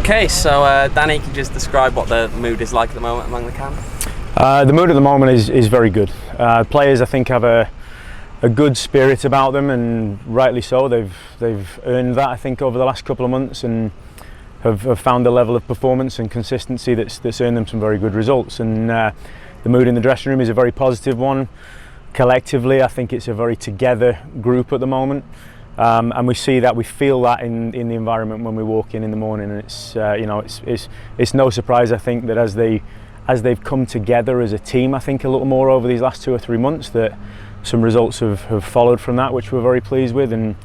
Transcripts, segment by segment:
Okay, so Danny, can you just describe what the mood is like at the moment among the camp? The mood at the moment is very good. Players, I think, have a good spirit about them, and rightly so. They've earned that, I think, over the last couple of months, and have found a level of performance and consistency that's earned them some very good results. And the mood in the dressing room is a very positive one. Collectively, I think it's a very together group at the moment, and we feel that in the environment when we walk in the morning. And it's no surprise, I think, that as they've come together as a team, I think a little more over these last 2 or 3 months, that some results have followed from that, which we're very pleased with. And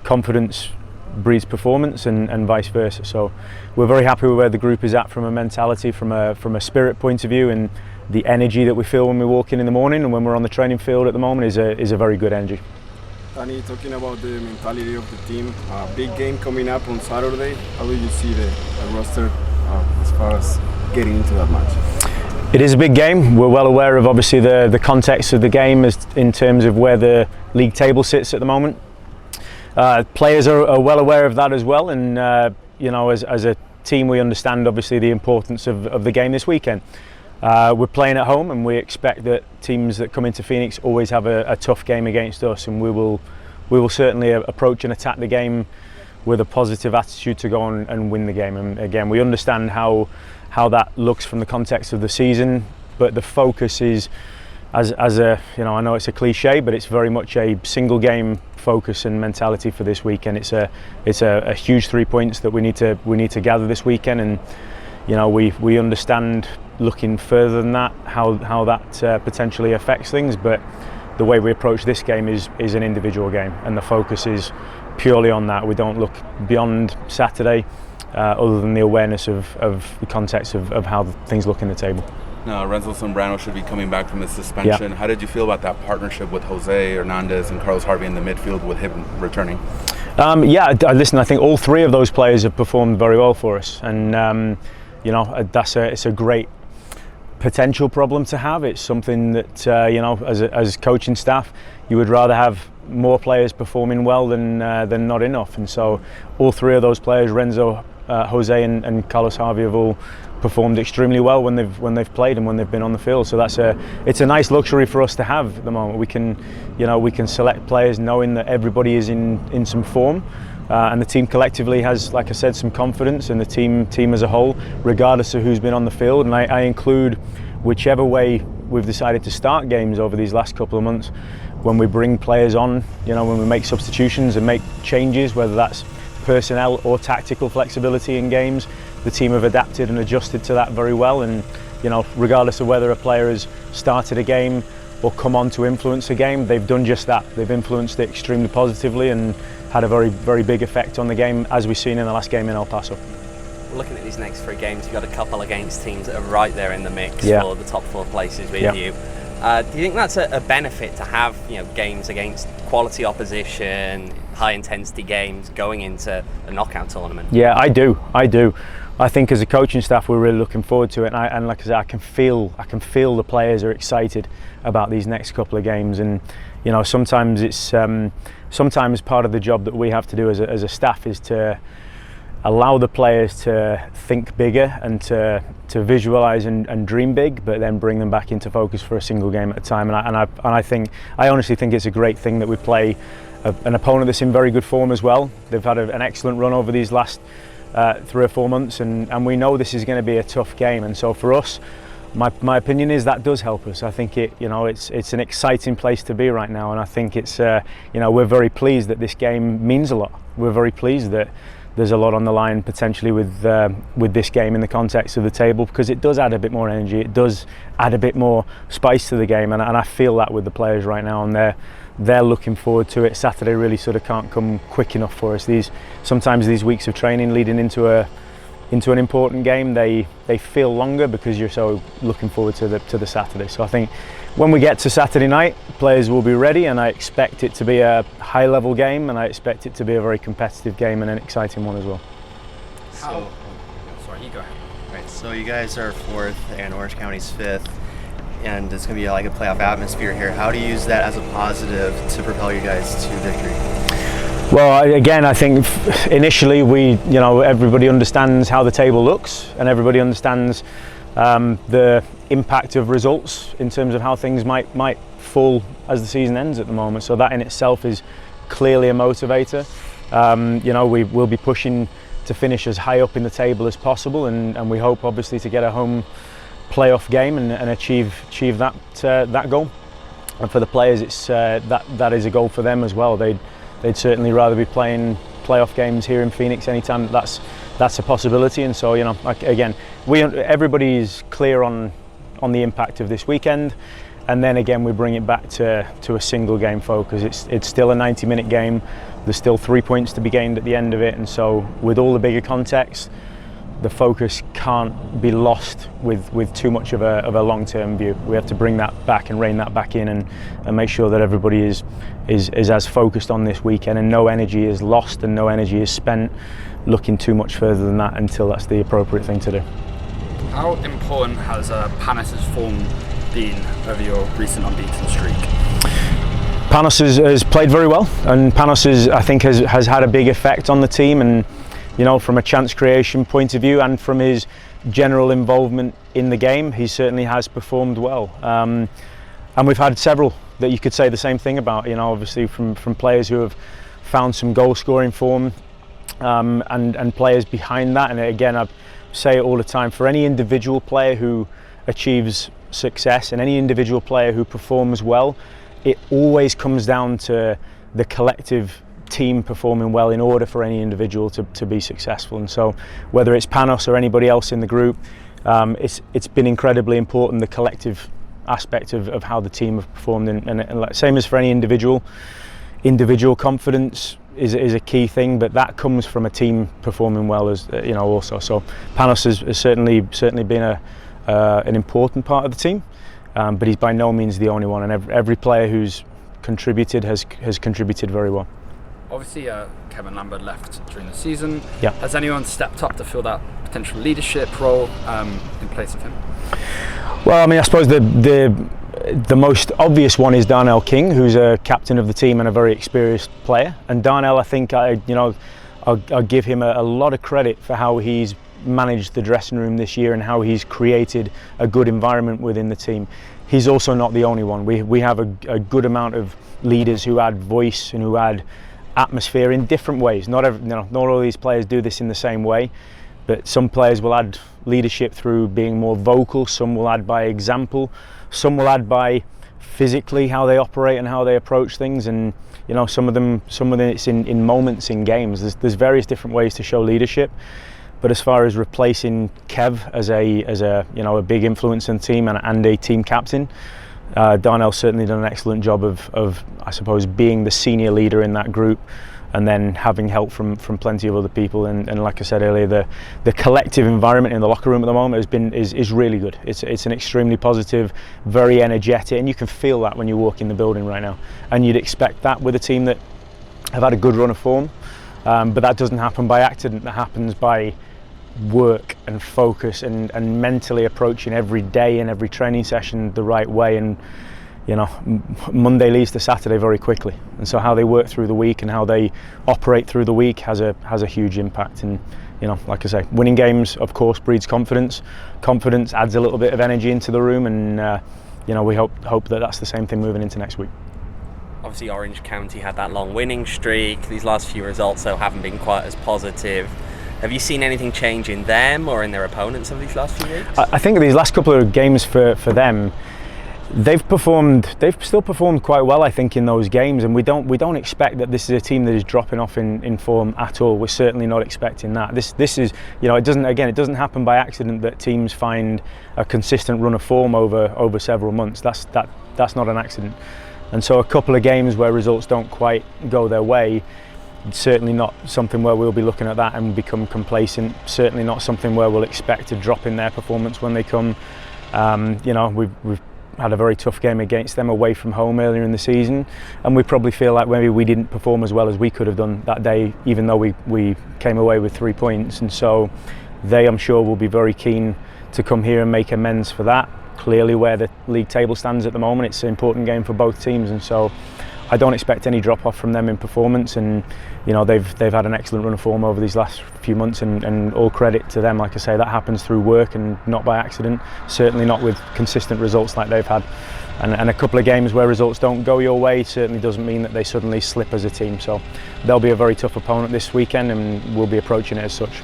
confidence breeds performance, and vice versa. So we're very happy with where the group is at from a mentality, from a spirit point of view, and the energy that we feel when we walk in the morning and when we're on the training field at the moment is a very good energy. Danny, talking about the mentality of the team, big game coming up on Saturday. How do you see the roster as far as getting into that match? It is a big game. We're well aware of obviously the context of the game as in terms of where the league table sits at the moment. Players are well aware of that as well, and as a team we understand obviously the importance of the game this weekend. We're playing at home, and we expect that teams that come into Phoenix always have a tough game against us, and we will certainly approach and attack the game with a positive attitude to go on and win the game. And again, we understand how that looks from the context of the season, but the focus is as I know it's a cliche, but it's very much a single game focus and mentality for this weekend. It's a huge 3 points that we need to gather this weekend, and we understand looking further than that how that potentially affects things, but the way we approach this game is an individual game, and the focus is purely on that. We don't look beyond Saturday other than the awareness of the context of how things look in the table. Now, Renzo Zambrano should be coming back from his suspension. Yeah. How did you feel about that partnership with Jose Hernandez and Carlos Harvey in the midfield with him returning? Listen, I think all three of those players have performed very well for us, and it's a great potential problem to have. It's something that as coaching staff, you would rather have more players performing well than not enough. And so all three of those players, Renzo, Jose and Carlos Harvey, have all performed extremely well when they've played and when they've been on the field. So it's a nice luxury for us to have at the moment. We can select players knowing that everybody is in some form. And the team collectively has, like I said, some confidence, and the team as a whole, regardless of who's been on the field. And I include whichever way we've decided to start games over these last couple of months. When we bring players on, when we make substitutions and make changes, whether that's personnel or tactical flexibility in games, the team have adapted and adjusted to that very well. And regardless of whether a player has started a game or come on to influence a game, they've done just that. They've influenced it extremely positively and had a very, very big effect on the game, as we've seen in the last game in El Paso. Looking at these next 3 games, you've got a couple against teams that are right there in the mix for the top 4 places with you. Do you think that's a benefit to have games against quality opposition, high intensity games going into a knockout tournament? Yeah, I do. I think as a coaching staff we're really looking forward to it, and like I said, I can feel the players are excited about these next couple of games. And sometimes it's sometimes part of the job that we have to do as a staff is to allow the players to think bigger and to visualize and dream big, but then bring them back into focus for a single game at a time. And I honestly think it's a great thing that we play an opponent that's in very good form as well. They've had an excellent run over these last 3 or 4 months, and we know this is going to be a tough game. And so for us, my opinion is that does help us. I think it's an exciting place to be right now, and I think it's we're very pleased that this game means a lot. We're very pleased that there's a lot on the line potentially with this game in the context of the table, because it does add a bit more energy, it does add a bit more spice to the game, and I feel that with the players right now, and they're looking forward to it. Saturday really sort of can't come quick enough for us. Sometimes these weeks of training leading into an important game, they feel longer because you're so looking forward to the Saturday. So I think when we get to Saturday night, players will be ready, and I expect it to be a high level game, and I expect it to be a very competitive game and an exciting one as well. Sorry, you go ahead. Right, so you guys are 4th and Orange County's 5th, and it's going to be like a playoff atmosphere here. How do you use that as a positive to propel you guys to victory? Well, again, I think initially everybody understands how the table looks, and everybody understands the impact of results in terms of how things might fall as the season ends at the moment. So that in itself is clearly a motivator. We will be pushing to finish as high up in the table as possible, and we hope obviously to get a home playoff game and achieve that goal. And for the players, it's that is a goal for them as well. They'd certainly rather be playing playoff games here in Phoenix anytime that's a possibility. And so again, everybody is clear on the impact of this weekend, and then again we bring it back to a single game focus. It's still a 90-minute game. There's still 3 points to be gained at the end of it, and so with all the bigger context, the focus can't be lost with too much of a long-term view. We have to bring that back and rein that back in, and make sure that everybody is as focused on this weekend, and no energy is lost and no energy is spent looking too much further than that until that's the appropriate thing to do. How important has Panos' form been over your recent unbeaten streak? Panos has played very well, and Panos I think has had a big effect on the team, and from a chance creation point of view and from his general involvement in the game, he certainly has performed well. And we've had several that you could say the same thing about, obviously from players who have found some goal scoring form, and players behind that. And again, I say it all the time, for any individual player who achieves success and any individual player who performs well, it always comes down to the collective team performing well in order for any individual to be successful. And so whether it's Panos or anybody else in the group, it's been incredibly important, the collective aspect of how the team have performed, and same as for any individual confidence is a key thing, but that comes from a team performing well as also. So Panos has certainly been an important part of the team, but he's by no means the only one, and every player who's contributed has contributed very well. Obviously, Kevin Lambert left during the season. Yeah. Has anyone stepped up to fill that potential leadership role in place of him? Well, I suppose the most obvious one is Darnell King, who's a captain of the team and a very experienced player. And Darnell, I think, I'll give him a lot of credit for how he's managed the dressing room this year and how he's created a good environment within the team. He's also not the only one. We have a good amount of leaders who add voice and who add atmosphere in different ways. Not all these players do this in the same way, but some players will add leadership through being more vocal, some will add by example, some will add by physically how they operate and how they approach things, and some of them it's in moments in games. There's various different ways to show leadership. But as far as replacing Kev as a big influence in the team and a team captain, Darnell's certainly done an excellent job of I suppose being the senior leader in that group, and then having help from plenty of other people. And like I said earlier, the collective environment in the locker room at the moment is really good. It's an extremely positive, very energetic, and you can feel that when you walk in the building right now. And you'd expect that with a team that have had a good run of form, but that doesn't happen by accident. That happens by work and focus and mentally approaching every day and every training session the right way. And Monday leads to Saturday very quickly, and so how they work through the week and how they operate through the week has a huge impact. And like I say, winning games of course breeds confidence. Confidence adds a little bit of energy into the room, and we hope that that's the same thing moving into next week. Obviously Orange County had that long winning streak. These last few results though haven't been quite as positive. Have you seen anything change in them or in their opponents over these last few weeks? I think these last couple of games for them, they've still performed quite well, I think, in those games, and we don't expect that this is a team that is dropping off in form at all. We're certainly not expecting that. This is, it doesn't happen by accident that teams find a consistent run of form over several months. That's not an accident. And so a couple of games where results don't quite go their way, certainly not something where we'll be looking at that and become complacent. Certainly not something where we'll expect a drop in their performance when they come. We've had a very tough game against them away from home earlier in the season, and we probably feel like maybe we didn't perform as well as we could have done that day, even though we came away with 3 points. And so they, I'm sure, will be very keen to come here and make amends for that. Clearly, where the league table stands at the moment, it's an important game for both teams, and so I don't expect any drop off from them in performance, and you know they've had an excellent run of form over these last few months, and all credit to them. Like I say, that happens through work and not by accident. Certainly not with consistent results like they've had. And a couple of games where results don't go your way certainly doesn't mean that they suddenly slip as a team. So they'll be a very tough opponent this weekend, and we'll be approaching it as such.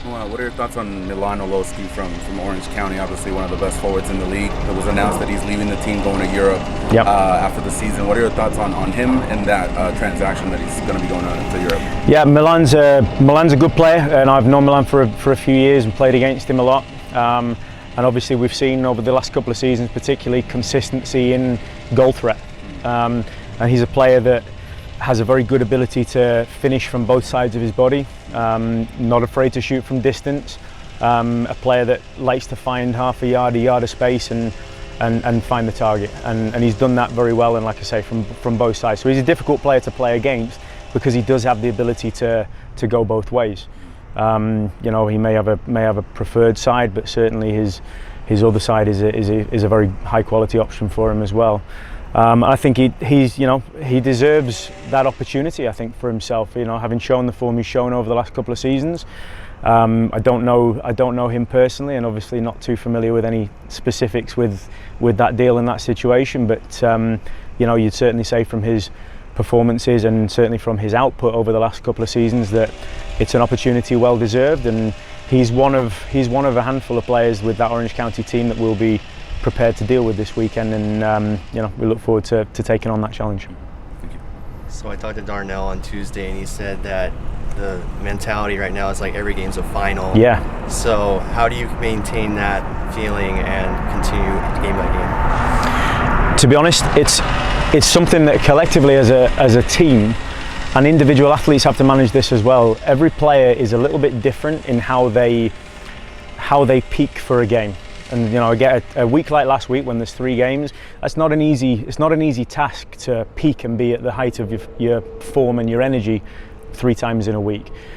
What are your thoughts on Milan Olowski from Orange County? Obviously one of the best forwards in the league. It was announced that he's leaving the team, going to Europe after the season. What are your thoughts on him and that transaction that he's going to be going to Europe? Yeah, Milan's a good player, and I've known Milan for a few years and played against him a lot. And obviously we've seen over the last couple of seasons particularly consistency in goal threat. And he's a player that has a very good ability to finish from both sides of his body, not afraid to shoot from distance, a player that likes to find half a yard of space and find the target. And he's done that very well, and like I say, from both sides. So he's a difficult player to play against because he does have the ability to go both ways. You know, he may have a preferred side, but certainly his other side is a very high quality option for him as well. I think he deserves that opportunity. I think for himself, you know, having shown the form he's shown over the last couple of seasons. I don't know him personally, and obviously not too familiar with any specifics with that deal and that situation. But you know, you'd certainly say from his performances and certainly from his output over the last couple of seasons that it's an opportunity well deserved, and he's one of a handful of players with that Orange County team that will be prepared to deal with this weekend, and you know, we look forward to taking on that challenge. Thank you. So I talked to Darnell on Tuesday, and he said that the mentality right now is like every game's a final. Yeah. So how do you maintain that feeling and continue game by game? To be honest, it's something that collectively as a team, and individual athletes have to manage this as well. Every player is a little bit different in how they peak for a game. And you know, I get a week like last week when there's 3 games. It's not an easy task to peak and be at the height of your form and your energy 3 times in a week.